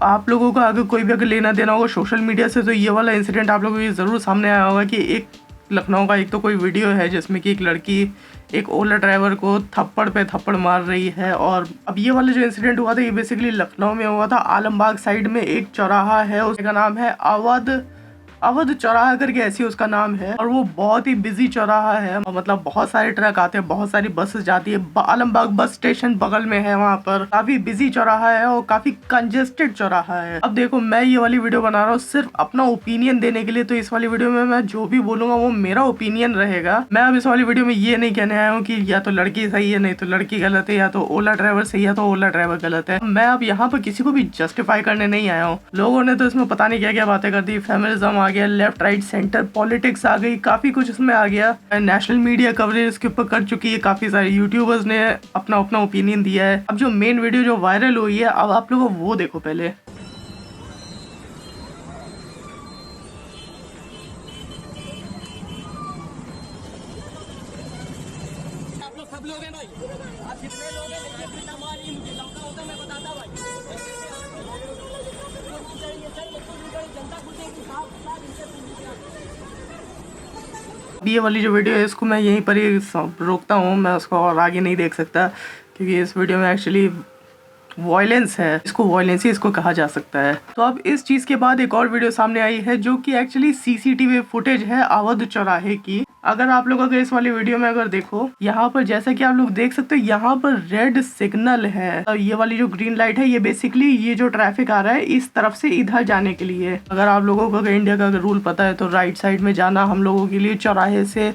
आप लोगों का अगर कोई भी अगर लेना देना होगा सोशल मीडिया से, तो ये वाला इंसिडेंट आप लोगों को ज़रूर सामने आया होगा कि एक लखनऊ का एक तो कोई वीडियो है जिसमें कि एक लड़की एक ओला ड्राइवर को थप्पड़ पे थप्पड़ मार रही है। और अब ये वाला जो इंसिडेंट हुआ था ये बेसिकली लखनऊ में हुआ था। आलमबाग साइड में एक चौराहा है, उसका नाम है अवध चौराहा करके ऐसी उसका नाम है। और वो बहुत ही बिजी चौराहा है, मतलब बहुत सारे ट्रक आते हैं, बहुत सारी बसेस जाती है। आलमबाग बस स्टेशन बगल में है, वहाँ पर काफी बिजी चौराहा है और काफी कंजेस्टेड चौराहा है। अब देखो, मैं ये वाली वीडियो बना रहा हूँ सिर्फ अपना ओपिनियन देने के लिए, तो इस वाली वीडियो में मैं जो भी बोलूंगा वो मेरा ओपिनियन रहेगा। मैं अब इस वाली वीडियो में ये नहीं कहने आया हूँ कि या तो लड़की सही है नहीं तो लड़की गलत है, या तो ओला ड्राइवर सही है तो ओला ड्राइवर गलत है। मैं अब यहाँ पर किसी को भी जस्टिफाई करने नहीं आया हूँ। लोगों ने तो इसमें पता नहीं क्या क्या बातें कर दी, फेमिनिज्म आ गया, लेफ्ट राइट सेंटर पॉलिटिक्स आ गई, काफी कुछ इसमें आ गया। नेशनल मीडिया कवरेज इसके ऊपर कर चुकी है, काफी सारे यूट्यूबर्स ने अपना अपना ओपिनियन दिया है। अब जो मेन वीडियो जो वायरल हुई है, अब आप लोग वो देखो पहले। आप लोग सब लोग हैं भाई, आप कितने लोग हैं देखिए, बिना मारी मुझे लौका होता मैं बताता भाई। जनता ये वाली जो वीडियो है इसको मैं यहीं पर ही रोकता हूँ, मैं उसको और आगे नहीं देख सकता क्योंकि इस वीडियो में एक्चुअली वॉयलेंस है, इसको वॉयलेंस ही इसको कहा जा सकता है। तो अब इस चीज़ के बाद एक और वीडियो सामने आई है जो कि एक्चुअली सीसीटीवी फुटेज है अवध चौराहे की। अगर आप लोग अगर इस वाली वीडियो में अगर देखो, यहाँ पर जैसा कि आप लोग देख सकते हो यहाँ पर रेड सिग्नल है। और ये वाली जो ग्रीन लाइट है ये बेसिकली ये जो ट्रैफिक आ रहा है इस तरफ से इधर जाने के लिए। अगर आप लोगों को अगर इंडिया का अगर रूल पता है तो राइट साइड में जाना हम लोगों के लिए चौराहे से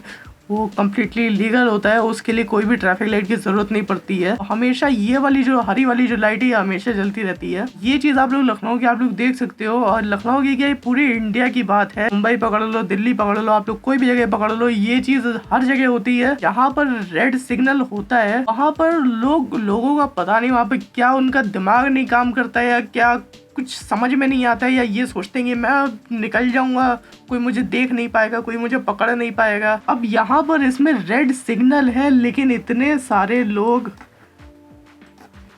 वो कम्प्लीटली लीगल होता है, उसके लिए कोई भी ट्रैफिक लाइट की जरूरत नहीं पड़ती है। हमेशा ये वाली जो हरी वाली जो लाइट है हमेशा जलती रहती है। ये चीज आप लोग लखनऊ की आप लोग देख सकते हो। और लखनऊ की क्या पूरी इंडिया की बात है, मुंबई पकड़ लो, दिल्ली पकड़ लो, आप लोग कोई भी जगह पकड़ लो, ये चीज हर जगह होती है। जहाँ पर रेड सिग्नल होता है वहाँ पर लोगों का पता नहीं वहाँ पर क्या उनका दिमाग नहीं काम करता है या क्या कुछ समझ में नहीं आता है, या ये सोचते हैं कि मैं निकल जाऊंगा, कोई मुझे देख नहीं पाएगा, कोई मुझे पकड़ नहीं पाएगा। अब यहाँ पर इसमें रेड सिग्नल है लेकिन इतने सारे लोग,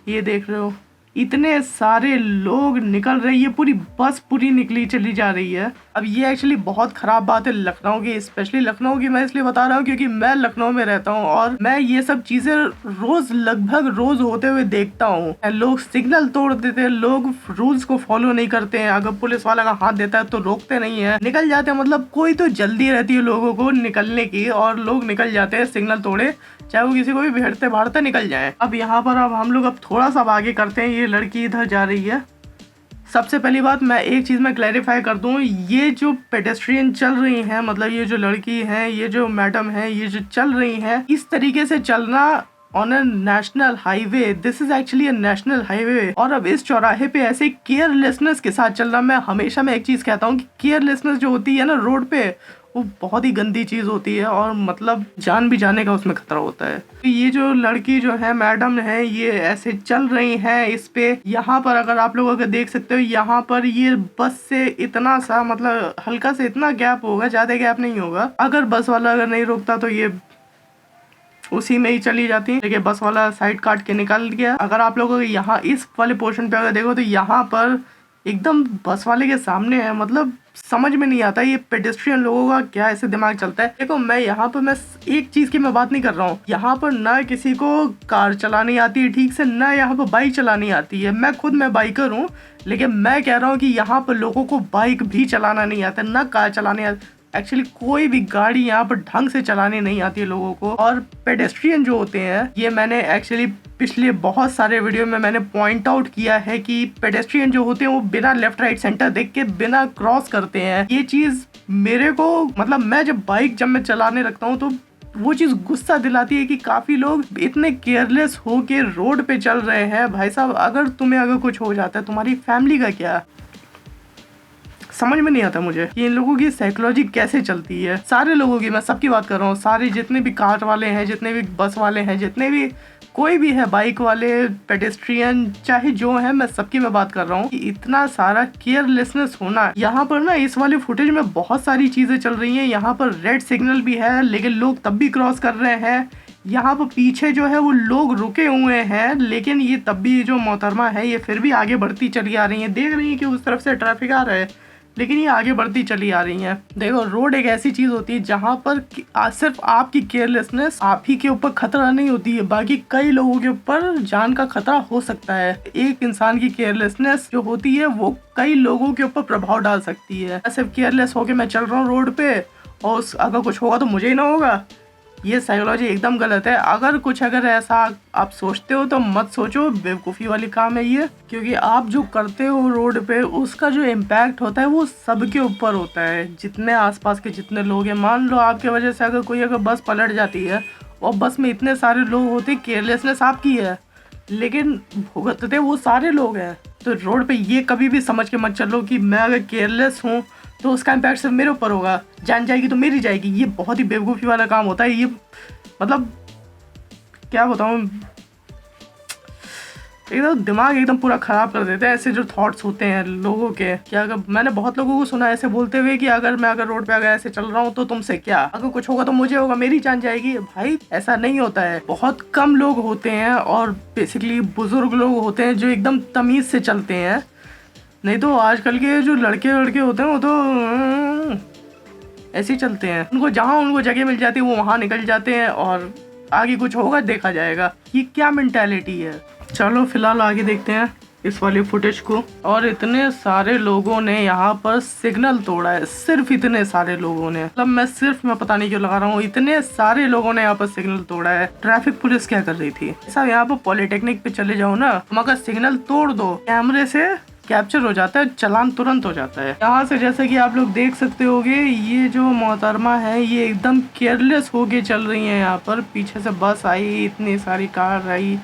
ये देख रहे हो, इतने सारे लोग निकल रही है, पूरी बस पूरी निकली चली जा रही है। अब ये एक्चुअली बहुत खराब बात है लखनऊ की, स्पेशली लखनऊ की मैं इसलिए बता रहा हूँ क्योंकि मैं लखनऊ में रहता हूँ और मैं ये सब चीजें रोज लगभग रोज होते हुए देखता हूँ। लोग सिग्नल तोड़ देते हैं, लोग रूल्स को फॉलो नहीं करते हैं, अगर पुलिस वाला का हाथ देता है तो रोकते नहीं है, निकल जाते हैं। मतलब कोई तो जल्दी रहती है लोगों को निकलने की और लोग निकल जाते हैं सिग्नल तोड़े, चाहे वो किसी को भी भेड़ते भाड़ते निकल जाए। अब यहाँ पर अब हम लोग अब थोड़ा सा आगे करते हैं। ये लड़की इधर जा रही है। सबसे पहली बात मैं एक चीज़ में क्लैरिफाई कर दूं, ये जो पेडेस्ट्रियन चल रही हैं, मतलब ये जो लड़की है, ये जो मैडम है, ये जो चल रही हैं, इस तरीके से चलना on a national highway, this is actually a national highway. और अब इस चौराहे पे ऐसे केयरलेसनेस के साथ चलना, मैं हमेशा मैं एक चीज़ कहता हूँ कि केयरलेसनेस जो होती है ना रोड पे, वो बहुत ही गंदी चीज़ होती है और मतलब जान भी जाने का उसमें खतरा होता है। तो ये जो लड़की जो है मैडम है, ये ऐसे चल रही हैं इस पे। यहाँ पर अगर आप लोग अगर देख सकते हो, यहाँ पर ये बस से इतना सा मतलब हल्का से इतना गैप होगा, ज़्यादा गैप नहीं होगा। अगर बस वाला अगर नहीं रोकता तो ये उसी में ही चली जाती है। देखिए बस वाला साइड काट के निकल गया। अगर आप लोग यहाँ इस वाले पोर्शन पे अगर देखो तो यहाँ पर एकदम बस वाले के सामने है। मतलब समझ में नहीं आता ये पेडेस्ट्रियन लोगों का क्या ऐसे दिमाग चलता है। देखो मैं यहाँ पर मैं एक चीज की मैं बात नहीं कर रहा हूँ, यहाँ पर ना किसी को कार चलानी आती है ठीक से, ना यहाँ पर बाइक चलानी आती है। मैं खुद मैं बाइकर हूँ, लेकिन मैं कह रहा हूँ कि यहाँ पर लोगों को बाइक भी चलाना नहीं आता, ना कार चलाने आती। एक्चुअली कोई भी गाड़ी यहाँ पर ढंग से चलानी नहीं आती है लोगों को। और पेडेस्ट्रियन जो होते हैं, ये मैंने एक्चुअली पिछले बहुत सारे वीडियो में मैंने पॉइंट आउट किया है कि पेडेस्ट्रियन जो होते हैं वो बिना लेफ्ट राइट सेंटर देख के बिना क्रॉस करते हैं। ये चीज़ मेरे को मतलब मैं जब मैं चलाने लगता हूँ तो वो चीज़ गुस्सा दिलाती है कि काफ़ी लोग इतने केयरलेस हो के रोड पे चल रहे हैं। भाई साहब, अगर तुम्हें अगर कुछ हो जाता है, तुम्हारी फैमिली का क्या? समझ में नहीं आता मुझे कि इन लोगों की साइकोलॉजी कैसे चलती है। सारे लोगों की, मैं सबकी बात कर रहा हूँ, सारे जितने भी कार वाले हैं, जितने भी बस वाले हैं, जितने भी कोई भी है, बाइक वाले, पेडेस्ट्रियन, चाहे जो है, मैं सबकी मैं बात कर रहा हूँ कि इतना सारा केयरलेसनेस होना। यहाँ पर ना इस वाले फुटेज में बहुत सारी चीजें चल रही हैं। यहाँ पर रेड सिग्नल भी है लेकिन लोग तब भी क्रॉस कर रहे हैं। यहाँ पर पीछे जो है वो लोग रुके हुए हैं, लेकिन ये तब भी जो मोहतरमा है ये फिर भी आगे बढ़ती चली आ रही है। देख रही है कि उस तरफ से ट्रैफिक आ रहा है, लेकिन ये आगे बढ़ती चली आ रही हैं। देखो, रोड एक ऐसी चीज़ होती है जहाँ पर सिर्फ आपकी केयरलेसनेस आप ही के ऊपर खतरा नहीं होती है, बाकी कई लोगों के ऊपर जान का खतरा हो सकता है। एक इंसान की केयरलेसनेस जो होती है वो कई लोगों के ऊपर प्रभाव डाल सकती है। सिर्फ केयरलेस होके मैं चल रहा हूँ रोड पे और अगर कुछ होगा तो मुझे ही ना होगा, ये साइकोलॉजी एकदम गलत है। अगर ऐसा आप सोचते हो तो मत सोचो, बेवकूफ़ी वाली काम है ये। क्योंकि आप जो करते हो रोड पे उसका जो इम्पैक्ट होता है वो सबके ऊपर होता है, जितने आसपास के जितने लोग हैं। मान लो आपके वजह से अगर बस पलट जाती है और बस में इतने सारे लोग होते, केयरलेसनेस आपकी है लेकिन भुगतते वो सारे लोग हैं। तो रोड पे ये कभी भी समझ के मत चलो कि मैं अगर केयरलेस हूँ तो उसका इम्पैक्ट सिर्फ मेरे ऊपर होगा, जान जाएगी तो मेरी जाएगी। ये बहुत ही बेवकूफ़ी वाला काम होता है। ये मतलब क्या बताऊँ, एकदम दिमाग एकदम पूरा ख़राब कर देते हैं ऐसे जो थॉट्स होते हैं लोगों के। क्या अगर मैंने बहुत लोगों को सुना ऐसे बोलते हुए कि अगर मैं रोड पे अगर ऐसे चल रहा हूँ तो तुमसे क्या, अगर कुछ होगा तो मुझे होगा, मेरी जान जाएगी। भाई ऐसा नहीं होता है। बहुत कम लोग होते हैं और बेसिकली बुजुर्ग लोग होते हैं जो एकदम तमीज़ से चलते हैं, नहीं तो आजकल के जो लड़के होते हैं वो तो ऐसे ही चलते हैं। उनको जगह मिल जाती है वो वहाँ निकल जाते हैं और आगे कुछ होगा देखा जाएगा। ये क्या मेंटालिटी है। चलो फिलहाल आगे देखते हैं इस वाले फुटेज को। और इतने सारे लोगों ने यहाँ पर सिग्नल तोड़ा है, सिर्फ इतने सारे लोगों ने, मतलब मैं पता नहीं क्यों लगा रहा हूँ, इतने सारे लोगों ने यहाँ पर सिग्नल तोड़ा है। ट्रैफिक पुलिस क्या कर रही थी? ऐसा यहाँ पर पॉलिटेक्निक पे चले जाओ ना, तुम अगर सिग्नल तोड़ दो कैमरे से कैप्चर हो जाता है, चालान तुरंत हो जाता है। यहाँ से जैसे कि आप लोग देख सकते होगे ये जो मोहतरमा है ये एकदम केयरलेस होके चल रही है। यहाँ पर पीछे से बस आई, इतनी सारी कार आई,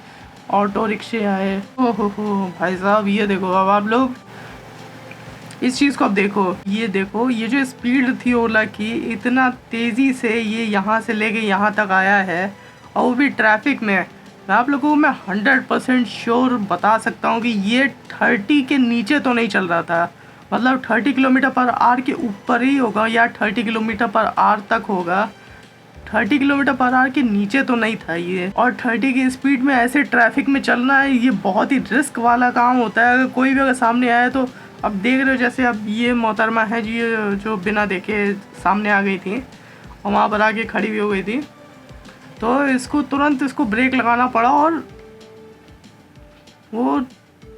ऑटो रिक्शे आए। ओहो भाई साहब, ये देखो अब आप लोग इस चीज़ को अब देखो, ये जो स्पीड थी ओला की, इतना तेज़ी से ये यहाँ से लेके यहाँ तक आया है और वो भी ट्रैफिक में। मैं आप लोगों को 100% श्योर बता सकता हूँ कि ये 30 के नीचे तो नहीं चल रहा था, मतलब 30 किलोमीटर पर आवर के ऊपर ही होगा या 30 किलोमीटर पर आवर तक होगा। 30 किलोमीटर पर आवर के नीचे तो नहीं था ये। और 30 की स्पीड में ऐसे ट्रैफिक में चलना है, ये बहुत ही रिस्क वाला काम होता है। अगर कोई भी अगर सामने आए तो अब देख रहे हो, जैसे अब ये मोहतरमा है जी जो बिना देखे सामने आ गई थी और वहाँ पर आके खड़ी भी हो गई थी, तो इसको ब्रेक लगाना पड़ा और वो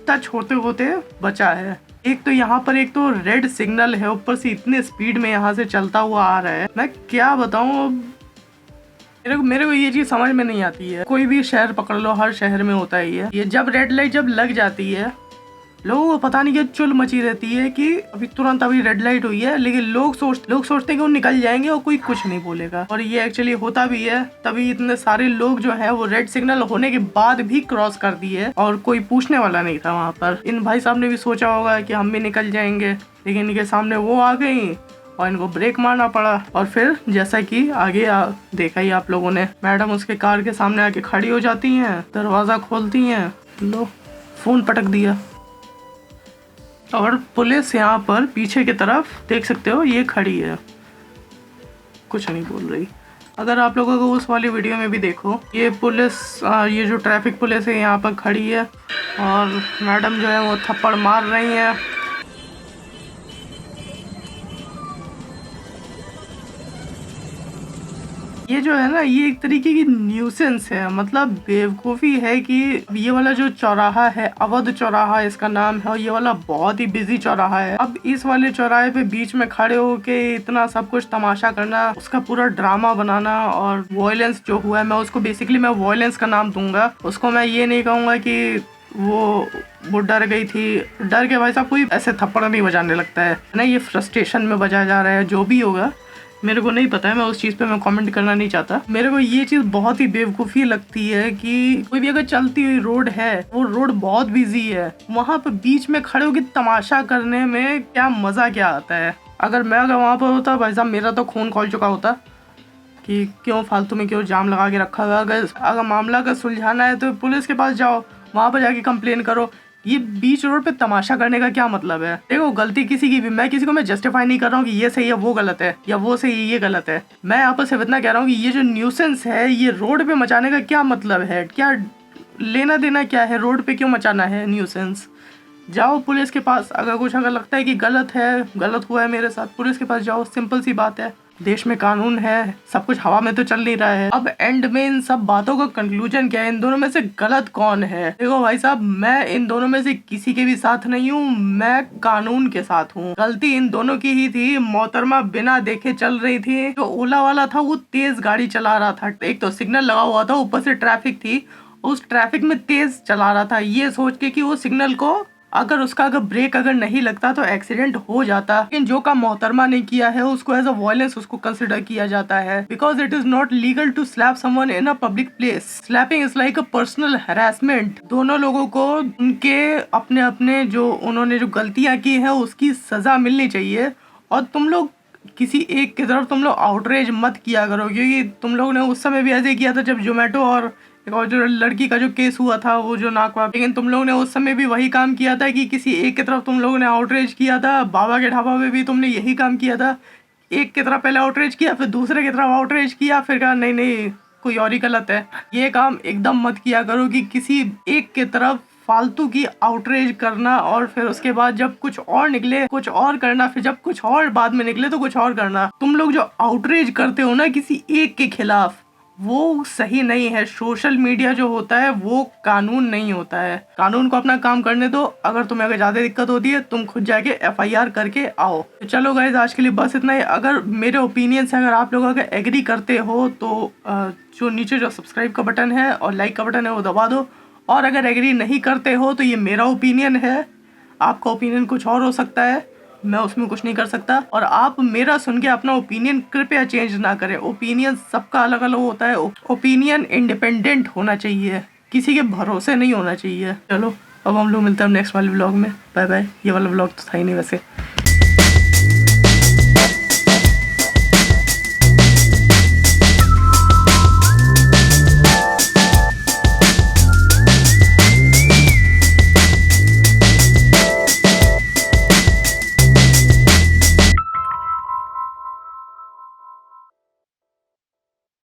टच होते होते बचा है। एक तो यहाँ पर एक तो रेड सिग्नल है, ऊपर से इतने स्पीड में यहाँ से चलता हुआ आ रहा है। मैं क्या बताऊँ, मेरे को ये चीज़ समझ में नहीं आती है। कोई भी शहर पकड़ लो, हर शहर में होता ही है ये। जब रेड लाइट जब लग जाती है, लोगों को पता नहीं क्या चुल मची रहती है कि अभी रेड लाइट हुई है, लेकिन लोग सोचते हैं कि वो निकल जाएंगे और कोई कुछ नहीं बोलेगा। और ये एक्चुअली होता भी है, तभी इतने सारे लोग जो है वो रेड सिग्नल होने के बाद भी क्रॉस कर दिए और कोई पूछने वाला नहीं था वहाँ पर। इन भाई साहब ने भी सोचा होगा कि हम भी निकल जाएंगे, लेकिन इनके सामने वो आ गई और इनको ब्रेक मारना पड़ा। और फिर जैसा कि आगे देखा ही आप लोगों ने, मैडम उसके कार के सामने आके खड़ी हो जाती हैं, दरवाज़ा खोलती हैं, लो फ़ोन पटक दिया। और पुलिस यहाँ पर पीछे की तरफ देख सकते हो ये खड़ी है, कुछ नहीं बोल रही। अगर आप लोगों को उस वाली वीडियो में भी देखो, ये पुलिस ये जो ट्रैफिक पुलिस है यहाँ पर खड़ी है और मैडम जो है वो थप्पड़ मार रही है। ये जो है ना, ये एक तरीके की न्यूसेंस है, मतलब बेवकूफ़ी है कि ये वाला जो चौराहा है, अवध चौराहा इसका नाम है, और ये वाला बहुत ही बिजी चौराहा है। अब इस वाले चौराहे पे बीच में खड़े होके इतना सब कुछ तमाशा करना, उसका पूरा ड्रामा बनाना, और वॉयलेंस जो हुआ है, मैं उसको बेसिकली मैं वॉयलेंस का नाम दूंगा उसको। मैं ये नहीं कहूँगा कि वो डर गई थी। डर के भाई साहब कोई ऐसे थप्पड़ नहीं बजाने लगता है ना, ये फ्रस्ट्रेशन में बजाया जा रहा है। जो भी होगा मेरे को नहीं पता है, मैं उस चीज़ पे मैं कमेंट करना नहीं चाहता। मेरे को ये चीज़ बहुत ही बेवकूफ़ी लगती है कि कोई भी अगर चलती हुई रोड है, वो रोड बहुत बिजी है, वहाँ पे बीच में खड़े होकर तमाशा करने में क्या मज़ा क्या आता है। अगर वहाँ पर होता भाई साहब, मेरा तो खून खौल चुका होता कि क्यों फालतू में क्यों जाम लगा के रखा हुआ। अगर मामला का सुलझाना है तो पुलिस के पास जाओ, वहाँ पर जाके कंप्लेन करो। ये बीच रोड पे तमाशा करने का क्या मतलब है? देखो गलती किसी की भी, मैं किसी को मैं जस्टिफाई नहीं कर रहा हूँ कि ये सही है वो गलत है या वो सही है ये गलत है। मैं यहाँ पर सिर्फ इतना कह रहा हूँ कि ये जो न्यूसेंस है ये रोड पे मचाने का क्या मतलब है, क्या लेना देना क्या है, रोड पे क्यों मचाना है न्यूसेंस? जाओ पुलिस के पास, अगर लगता है कि गलत है, गलत हुआ है मेरे साथ, पुलिस के पास जाओ, सिंपल सी बात है। देश में कानून है, सब कुछ हवा में तो चल नहीं रहा है। अब एंड में इन सब बातों का कंक्लूजन क्या है, इन दोनों में से गलत कौन है? देखो भाई साहब, मैं इन दोनों में से किसी के भी साथ नहीं हूँ, मैं कानून के साथ हूँ। गलती इन दोनों की ही थी। मोहतरमा बिना देखे चल रही थी, जो ओला वाला था वो तेज गाड़ी चला रहा था, एक तो सिग्नल लगा हुआ था, ऊपर से ट्रैफिक थी, उस ट्रैफिक में तेज चला रहा था ये सोच के कि वो सिग्नल को अगर ब्रेक अगर नहीं लगता तो एक्सीडेंट हो जाता। लेकिन जो काम मोहतरमा ने किया है उसको एज अ वायलेंस उसको कंसिडर किया जाता है, because it is not legal to slap someone in a public place. Slapping is like a personal harassment. दोनों लोगों को उनके अपने अपने जो उन्होंने जो गलतियां की है उसकी सजा मिलनी चाहिए। और तुम लोग किसी एक की तरफ तुम लोग आउटरेज मत किया करो, क्योंकि तुम लोग ने उस समय भी ऐसे किया था जब जोमेटो और जो लड़की का जो केस हुआ था वो जो नाकवा, लेकिन तुम लोग ने उस समय भी वही काम किया था कि किसी एक की तरफ तुम लोगों ने आउटरीच किया था। बाबा के ढाबा में भी तुमने यही काम किया था, एक की तरफ पहले आउटरीच किया, फिर दूसरे की तरफ आउटरीच किया, फिर कहा नहीं नहीं कोई और ही गलत है। ये काम एकदम मत किया करो कि किसी एक की तरफ फालतू की आउटरीच करना और फिर उसके बाद जब कुछ और निकले कुछ और करना, फिर जब कुछ और बाद में निकले तो कुछ और करना। तुम लोग जो आउटरीच करते हो ना किसी एक के खिलाफ, वो सही नहीं है। सोशल मीडिया जो होता है वो कानून नहीं होता है। कानून को अपना काम करने दो। अगर तुम्हें ज्यादा दिक्कत होती है तुम खुद जाके FIR करके आओ। तो चलो गाइज, आज के लिए बस इतना ही। अगर मेरे ओपिनियन से अगर आप लोग अगर एग्री करते हो तो जो नीचे जो सब्सक्राइब का बटन है और लाइक का बटन है वो दबा दो। और अगर एग्री नहीं करते हो तो ये मेरा ओपिनियन है, आपका ओपिनियन कुछ और हो सकता है, मैं उसमें कुछ नहीं कर सकता। और आप मेरा सुन के अपना ओपिनियन कृपया चेंज ना करें। ओपिनियन सबका अलग अलग होता है। ओपिनियन इंडिपेंडेंट होना चाहिए, किसी के भरोसे नहीं होना चाहिए। चलो अब हम लोग मिलते हैं नेक्स्ट वाले व्लॉग में। Bye bye. ये वाला व्लॉग तो था ही नहीं वैसे।